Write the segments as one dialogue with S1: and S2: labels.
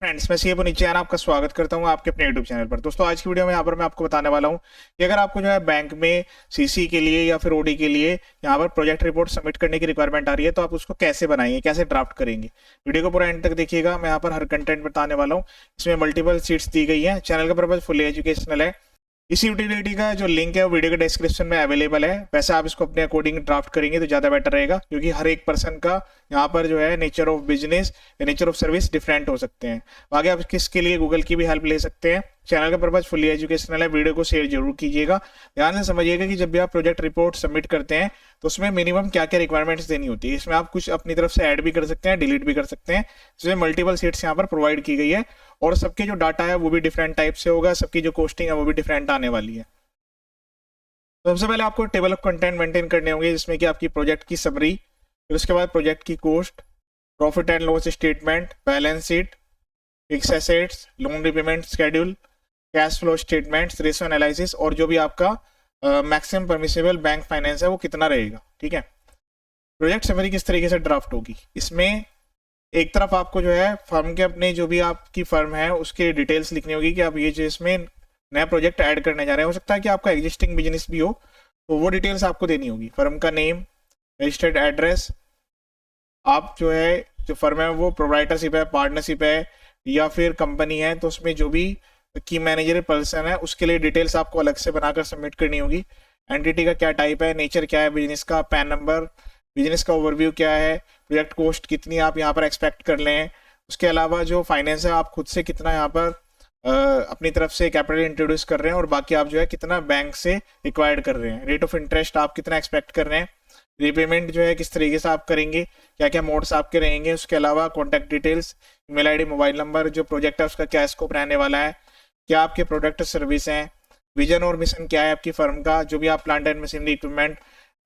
S1: Friends, मैं CA Puneet आपका स्वागत करता हूं आपके अपने यूट्यूब चैनल पर। दोस्तों, आज की वीडियो में यहाँ पर मैं आपको बताने वाला हूं कि अगर आपको जो है बैंक में सीसी के लिए या फिर ओडी के लिए यहाँ पर प्रोजेक्ट रिपोर्ट सबमिट करने की रिक्वायरमेंट आ रही है, तो आप उसको कैसे बनाएंगे, कैसे ड्राफ्ट करेंगे। वीडियो को पूरा एंड तक देखिएगा। मैं यहाँ पर हर कंटेंट बताने वाला हूँ। इसमें मल्टीपल सीट्स दी गई है। चैनल का पर्पज फुली एजुकेशनल है। इस यूटिलिटी का जो लिंक है वो वीडियो के डिस्क्रिप्शन में अवेलेबल है। वैसे आप इसको अपने अकॉर्डिंग ड्राफ्ट करेंगे तो ज़्यादा बेटर रहेगा, क्योंकि हर एक पर्सन का यहाँ पर जो है नेचर ऑफ बिजनेस या नेचर ऑफ सर्विस डिफरेंट हो सकते हैं। आगे आप किसके लिए गूगल की भी हेल्प ले सकते हैं। चैनल का पर्पज फुली एजुकेशनल है। वीडियो को शेयर जरूर कीजिएगा। ध्यान से समझिएगा कि जब भी आप प्रोजेक्ट रिपोर्ट सबमिट करते हैं तो उसमें मिनिमम क्या क्या रिक्वायरमेंट्स देनी होती है। इसमें आप कुछ अपनी तरफ से ऐड भी कर सकते हैं, डिलीट भी कर सकते हैं। इसमें मल्टीपल सीट्स यहाँ पर प्रोवाइड की गई है और सबके जो डाटा है वो भी डिफरेंट टाइप से होगा। सबकी जो कॉस्टिंग है वो भी डिफरेंट आने वाली है। तो सबसे पहले आपको टेबल ऑफ कंटेंट मेंटेन करने होंगे, जिसमें कि आपकी प्रोजेक्ट की समरी, फिर उसके बाद प्रोजेक्ट की cost, profit and loss statement, balance sheet, fix assets, loan repayment schedule, cash flow statements, ratio analysis और जो भी आपका मैक्सिमम परमिसिबल बैंक फाइनेंस है वो कितना रहेगा। ठीक है। प्रोजेक्ट समरी किस तरीके से ड्राफ्ट होगी, इसमें एक तरफ आपको जो है फर्म के अपने जो भी आपकी फर्म है उसके डिटेल्स लिखनी होगी कि आप ये जो इसमें नया प्रोजेक्ट ऐड करने जा रहे हैं। हो सकता है कि आपका एग्जिस्टिंग बिजनेस भी हो, तो वो डिटेल्स आपको देनी होगी। फर्म का नेम, रजिस्टर्ड एड्रेस, आप जो है जो फर्म है वो प्रोप्राइटरशिप है, पार्टनरशिप है या फिर कंपनी है, तो उसमें जो भी की मैनेजर पर्सन है उसके लिए डिटेल्स आपको अलग से बनाकर सबमिट करनी होगी। एंटिटी का क्या टाइप है, नेचर क्या है बिजनेस का, पैन नंबर, बिजनेस का ओवरव्यू क्या है, प्रोजेक्ट कॉस्ट कितनी आप यहाँ पर एक्सपेक्ट कर लें। उसके अलावा जो फाइनेंस है आप खुद से कितना यहाँ पर अपनी तरफ से कैपिटल इंट्रोड्यूस कर रहे हैं और बाकी आप जो है कितना बैंक से रिक्वायर्ड कर रहे हैं। रेट ऑफ इंटरेस्ट आप कितना एक्सपेक्ट कर रहे हैं। रीपेमेंट जो है किस तरीके से आप करेंगे, क्या क्या मोड्स आपके रहेंगे। उसके अलावा contact details, email ID, mobile number, जो प्रोजेक्ट है उसका क्या स्कोप रहने वाला है, क्या आपके प्रोडक्ट सर्विस हैं, विजन और मिशन क्या है आपकी फर्म का, जो भी आप प्लांट एंड मशीनरी इक्विपमेंट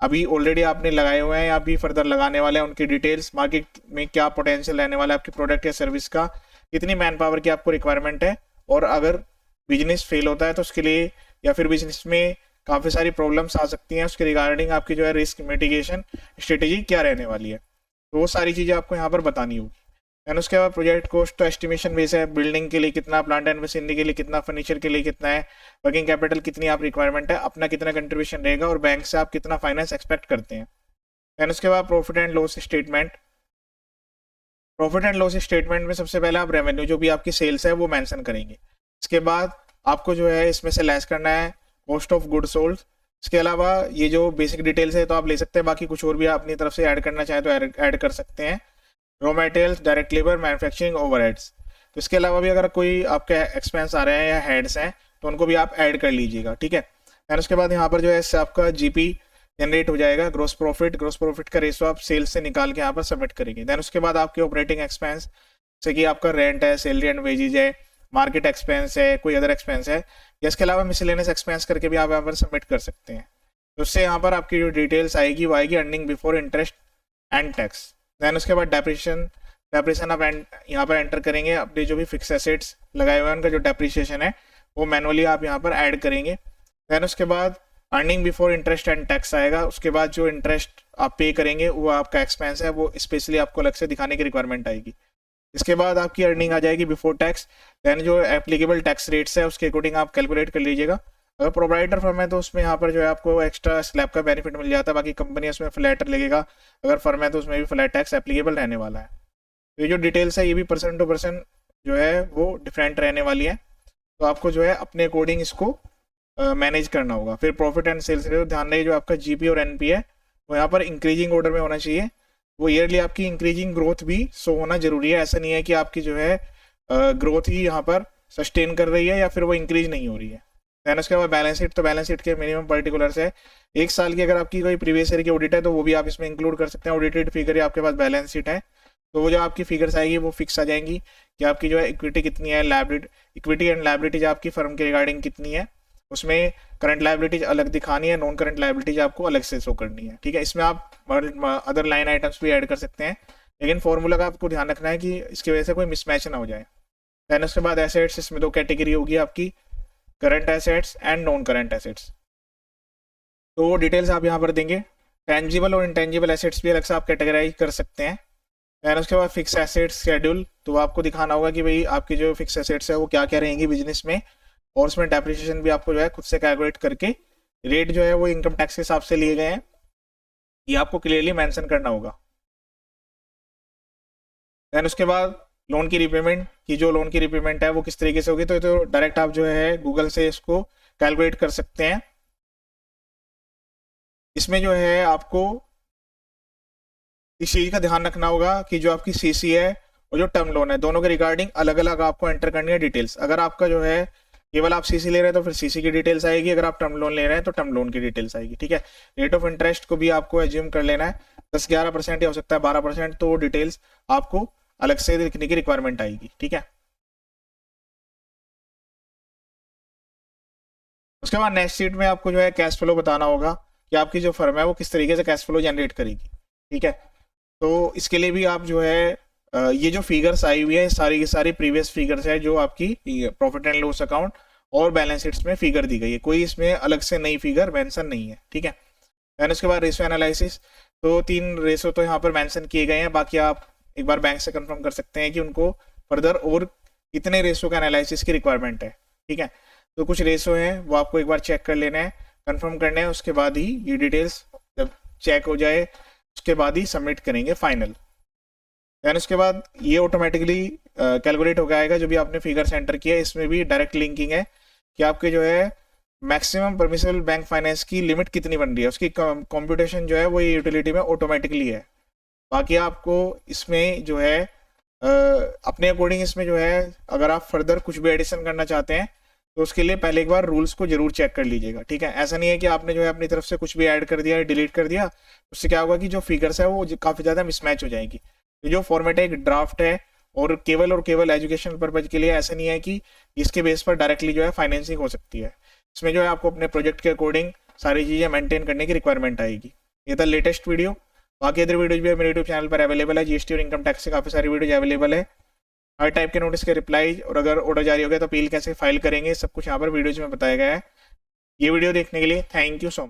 S1: अभी ऑलरेडी आपने लगाए हुए हैं या अभी फर्दर लगाने वाले हैं उनकी डिटेल्स, मार्केट में क्या पोटेंशियल रहने वाला है आपकी प्रोडक्ट या सर्विस का, कितनी मैन पावर की आपको रिक्वायरमेंट है, और अगर बिजनेस फेल होता है तो उसके लिए या फिर बिजनेस में काफ़ी सारी प्रॉब्लम्स आ सकती हैं, उसके रिगार्डिंग आपकी जो है रिस्क मिटिगेशन स्ट्रेटेजी क्या रहने वाली है। तो वो सारी चीज़ें आपको यहाँ पर बतानी होगी। एंड उसके बाद प्रोजेक्ट कॉस्ट तो एस्टिमेशन बेस है। बिल्डिंग के लिए कितना, प्लांट एंड मशीनरी के लिए कितना, फर्नीचर के लिए कितना है, वर्किंग कैपिटल कितनी आप रिक्वायरमेंट है, अपना कितना कंट्रीब्यूशन रहेगा और बैंक से आप कितना फाइनेंस एक्सपेक्ट करते हैं। एंड उसके बाद profit and loss statement. Profit and loss statement में सबसे पहले आप रेवेन्यू जो भी आपकी सेल्स है वो मेंशन करेंगे। इसके बाद आपको जो है इसमें से लेस करना है कॉस्ट ऑफ गुड सोल्ड। इसके अलावा ये जो बेसिक डिटेल्स है तो आप ले सकते हैं, बाकी कुछ और भी आप अपनी तरफ से ऐड करना चाहें तो ऐड कर सकते हैं। Raw materials, direct labour, manufacturing overheads. तो इसके अलावा भी अगर कोई आपके एक्सपेंस आ रहे हैं या हेड्स हैं तो उनको भी आप ऐड कर लीजिएगा। ठीक है। एंड उसके बाद यहाँ पर जो है इससे आपका जीपी जनरेट हो जाएगा, ग्रोस प्रॉफिट का रेशो आप सेल्स से निकाल के यहाँ पर सबमिट करेंगे। देन उसके बाद आपके ऑपरेटिंग एक्सपेंस, जैसे कि आपका रेंट है, सैलरी एंड वेजेज है, मार्केट एक्सपेंस है, कोई अदर एक्सपेंस है, या इसके अलावा मिसलेनियस एक्सपेंस करके भी आप यहाँ पर सबमिट कर सकते हैं। तो उससे यहाँ पर आपकी जो डिटेल्स आएगी वो आएगी earning before interest and tax. Then उसके बाद डेप्रिसिएशन आप यहाँ पर एंटर करेंगे। अपने जो भी फिक्स एसेट्स लगाए हुए हैं उनका जो डेप्रिसिएशन है वो मैनुअली आप यहाँ पर ऐड करेंगे। देन उसके बाद earning before interest and tax आएगा। उसके बाद जो इंटरेस्ट आप पे करेंगे वो आपका एक्सपेंस है, वो स्पेशली आपको अलग से दिखाने की रिक्वायरमेंट आएगी। इसके बाद आपकी अर्निंग आ जाएगी बिफोर टैक्स। देन जो एप्लीकेबल टैक्स रेट्स है उसके अकॉर्डिंग आप कैलकुलेट कर लीजिएगा। अगर प्रोप्राइटर फर्म है तो उसमें यहाँ पर जो है आपको एक्स्ट्रा स्लैब का बेनिफिट मिल जाता है, बाकी कंपनी उसमें फ्लैट लगेगा। अगर फर्म है तो उसमें भी फ्लैट टैक्स एप्लीकेबल रहने वाला है। तो ये जो डिटेल्स है ये भी पर्सन टू पर्सन जो है वो डिफरेंट रहने वाली है, तो आपको जो है अपने अकॉर्डिंग इसको मैनेज करना होगा। फिर प्रॉफिट एंड सेल्स रेट, ध्यान रखिए जो आपका जीपी और एनपी है वो यहाँ पर इंक्रीजिंग ऑर्डर में होना चाहिए। वो ईयरली आपकी इंक्रीजिंग ग्रोथ भी शो होना जरूरी है। ऐसा नहीं है कि आपकी जो है ग्रोथ ही यहाँ पर सस्टेन कर रही है या फिर वो इंक्रीज नहीं हो रही है। दैन उसके बाद बैलेंस शीट, तो बैलेंस शीट के मिनिमम पर्टिकुलर्स है। एक साल की अगर आपकी कोई प्रीवियस ईयर की ऑडिट है तो वो भी आप इसमें इंक्लूड कर सकते हैं। ऑडिटेड फिगर है आपके पास बैलेंस शीट है तो वो जो आपकी फिगर्स आएगी वो फिक्स आ जाएंगी कि आपकी जो है इक्विटी कितनी है, इक्विटी एंड लायबिलिटीज आपकी फर्म के रिगार्डिंग कितनी है। उसमें करंट लायबिलिटीज अलग दिखानी है, नॉन करंट लायबिलिटीज आपको अलग से शो करनी है। ठीक है। इसमें आप अदर लाइन आइटम्स भी ऐड कर सकते हैं, लेकिन फॉर्मूला का आपको ध्यान रखना है कि इसकी वजह से कोई मिसमैच ना हो जाए। देन उसके बाद एसेट्स, इसमें दो कैटेगरी होगी आपकी, current assets and non current assets. तो वो डिटेल्स आप यहाँ पर देंगे। टेंजिबल और इंटेंजिबल एसेट्स भी अलग से आप कैटेगराइज कर सकते हैं। एंड उसके बाद फिक्स एसेट्स शेड्यूल, तो आपको दिखाना होगा कि भाई आपकी जो फिक्स एसेट्स है वो क्या क्या रहेंगी बिजनेस में, और उसमें डेप्रिसिएशन भी आपको जो है खुद से कैलकुलेट करके रेट जो है वो इनकम टैक्स के हिसाब से लिए गए हैं, ये आपको क्लियरली मेंशन करना होगा। देन उसके बाद लोन की रिपेमेंट, की जो लोन की रिपेमेंट है वो किस तरीके से होगी, तो डायरेक्ट आप जो है गूगल से इसको कैलकुलेट कर सकते हैं। इसमें जो है आपको इस चीज का ध्यान रखना होगा कि जो आपकी सीसी है और जो टर्म लोन है दोनों के रिगार्डिंग अलग अलग आपको एंटर करनी है डिटेल्स। अगर आपका जो है केवल आप सीसी ले रहे हैं तो फिर सीसी की डिटेल्स आएगी, अगर आप टर्म लोन ले रहे हैं तो टर्म लोन की डिटेल्स आएगी, ठीक है। रेट ऑफ इंटरेस्ट को भी आपको एज्यूम कर लेना है, 10-11% या हो सकता है 12%, तो डिटेल्स आपको अलग से लिखने की रिक्वायरमेंट आएगी, ठीक है। उसके बाद नेक्स्ट शीट में आपको जो है कैश फ्लो बताना होगा कि आपकी जो फर्म है वो किस तरीके से कैश फ्लो जनरेट करेगी, ठीक है। तो इसके लिए भी आप जो है ये जो फिगर्स आई हुई है सारी की सारी प्रीवियस फिगर्स है जो आपकी प्रॉफिट एंड लॉस अकाउंट और बैलेंस शीट्स में फिगर दी गई है, कोई इसमें अलग से नई फिगर मेंशन नहीं है, ठीक है। देन उसके बाद रेशियो एनालिसिस, तो 3 रेशो तो यहाँ पर मेंशन किए गए हैं, बाकी आप एक बार बैंक से कंफर्म कर सकते हैं कि उनको फर्दर और कितने रेशो का एनालिसिस की रिक्वायरमेंट है, ठीक है। तो कुछ रेशो हैं वो आपको एक बार चेक कर लेना है, कंफर्म करना है, उसके बाद ही ये डिटेल्स जब चेक हो जाए उसके बाद ही सबमिट करेंगे फाइनल। देन उसके बाद ये ऑटोमेटिकली कैलकुलेट हो जाएगा जो भी आपने फिगर एंटर किया है। इसमें भी डायरेक्ट लिंकिंग है कि आपके जो है मैक्सिमम परमिसिबल बैंक फाइनेंस की लिमिट कितनी बन रही है, उसकी कंप्यूटेशन जो है वो ये यूटिलिटी में ऑटोमेटिकली है। बाकी आपको इसमें जो है अपने अकॉर्डिंग इसमें जो है अगर आप फर्दर कुछ भी एडिशन करना चाहते हैं तो उसके लिए पहले एक बार रूल्स को जरूर चेक कर लीजिएगा, ठीक है। ऐसा नहीं है कि आपने जो है अपनी तरफ से कुछ भी ऐड कर दिया डिलीट कर दिया, उससे क्या होगा कि जो फिगर्स है वो काफ़ी ज़्यादा मिसमैच हो जाएगी। तो जो फॉर्मेट है एक ड्राफ्ट है और केवल एजुकेशन पर्पज के लिए, ऐसा नहीं है कि इसके बेस पर डायरेक्टली जो है फाइनेंसिंग हो सकती है। इसमें जो है आपको अपने प्रोजेक्ट के अकॉर्डिंग सारी चीज़ें मेंटेन करने की रिक्वायरमेंट आएगी। ये था लेटेस्ट वीडियो, बाकी अदर वीडियोज भी मेरे यूट्यूब चैनल पर अवेलेबल है, जीएसटी और इनकम टैक्स से काफ़ी सारी वीडियोज अवेलेबल है, हर टाइप के नोटिस के रिप्लाई, और अगर ऑर्डर जारी हो गया तो अपील कैसे फाइल करेंगे सब कुछ यहाँ पर वीडियोज में बताया गया है। ये वीडियो देखने के लिए थैंक यू सो मच।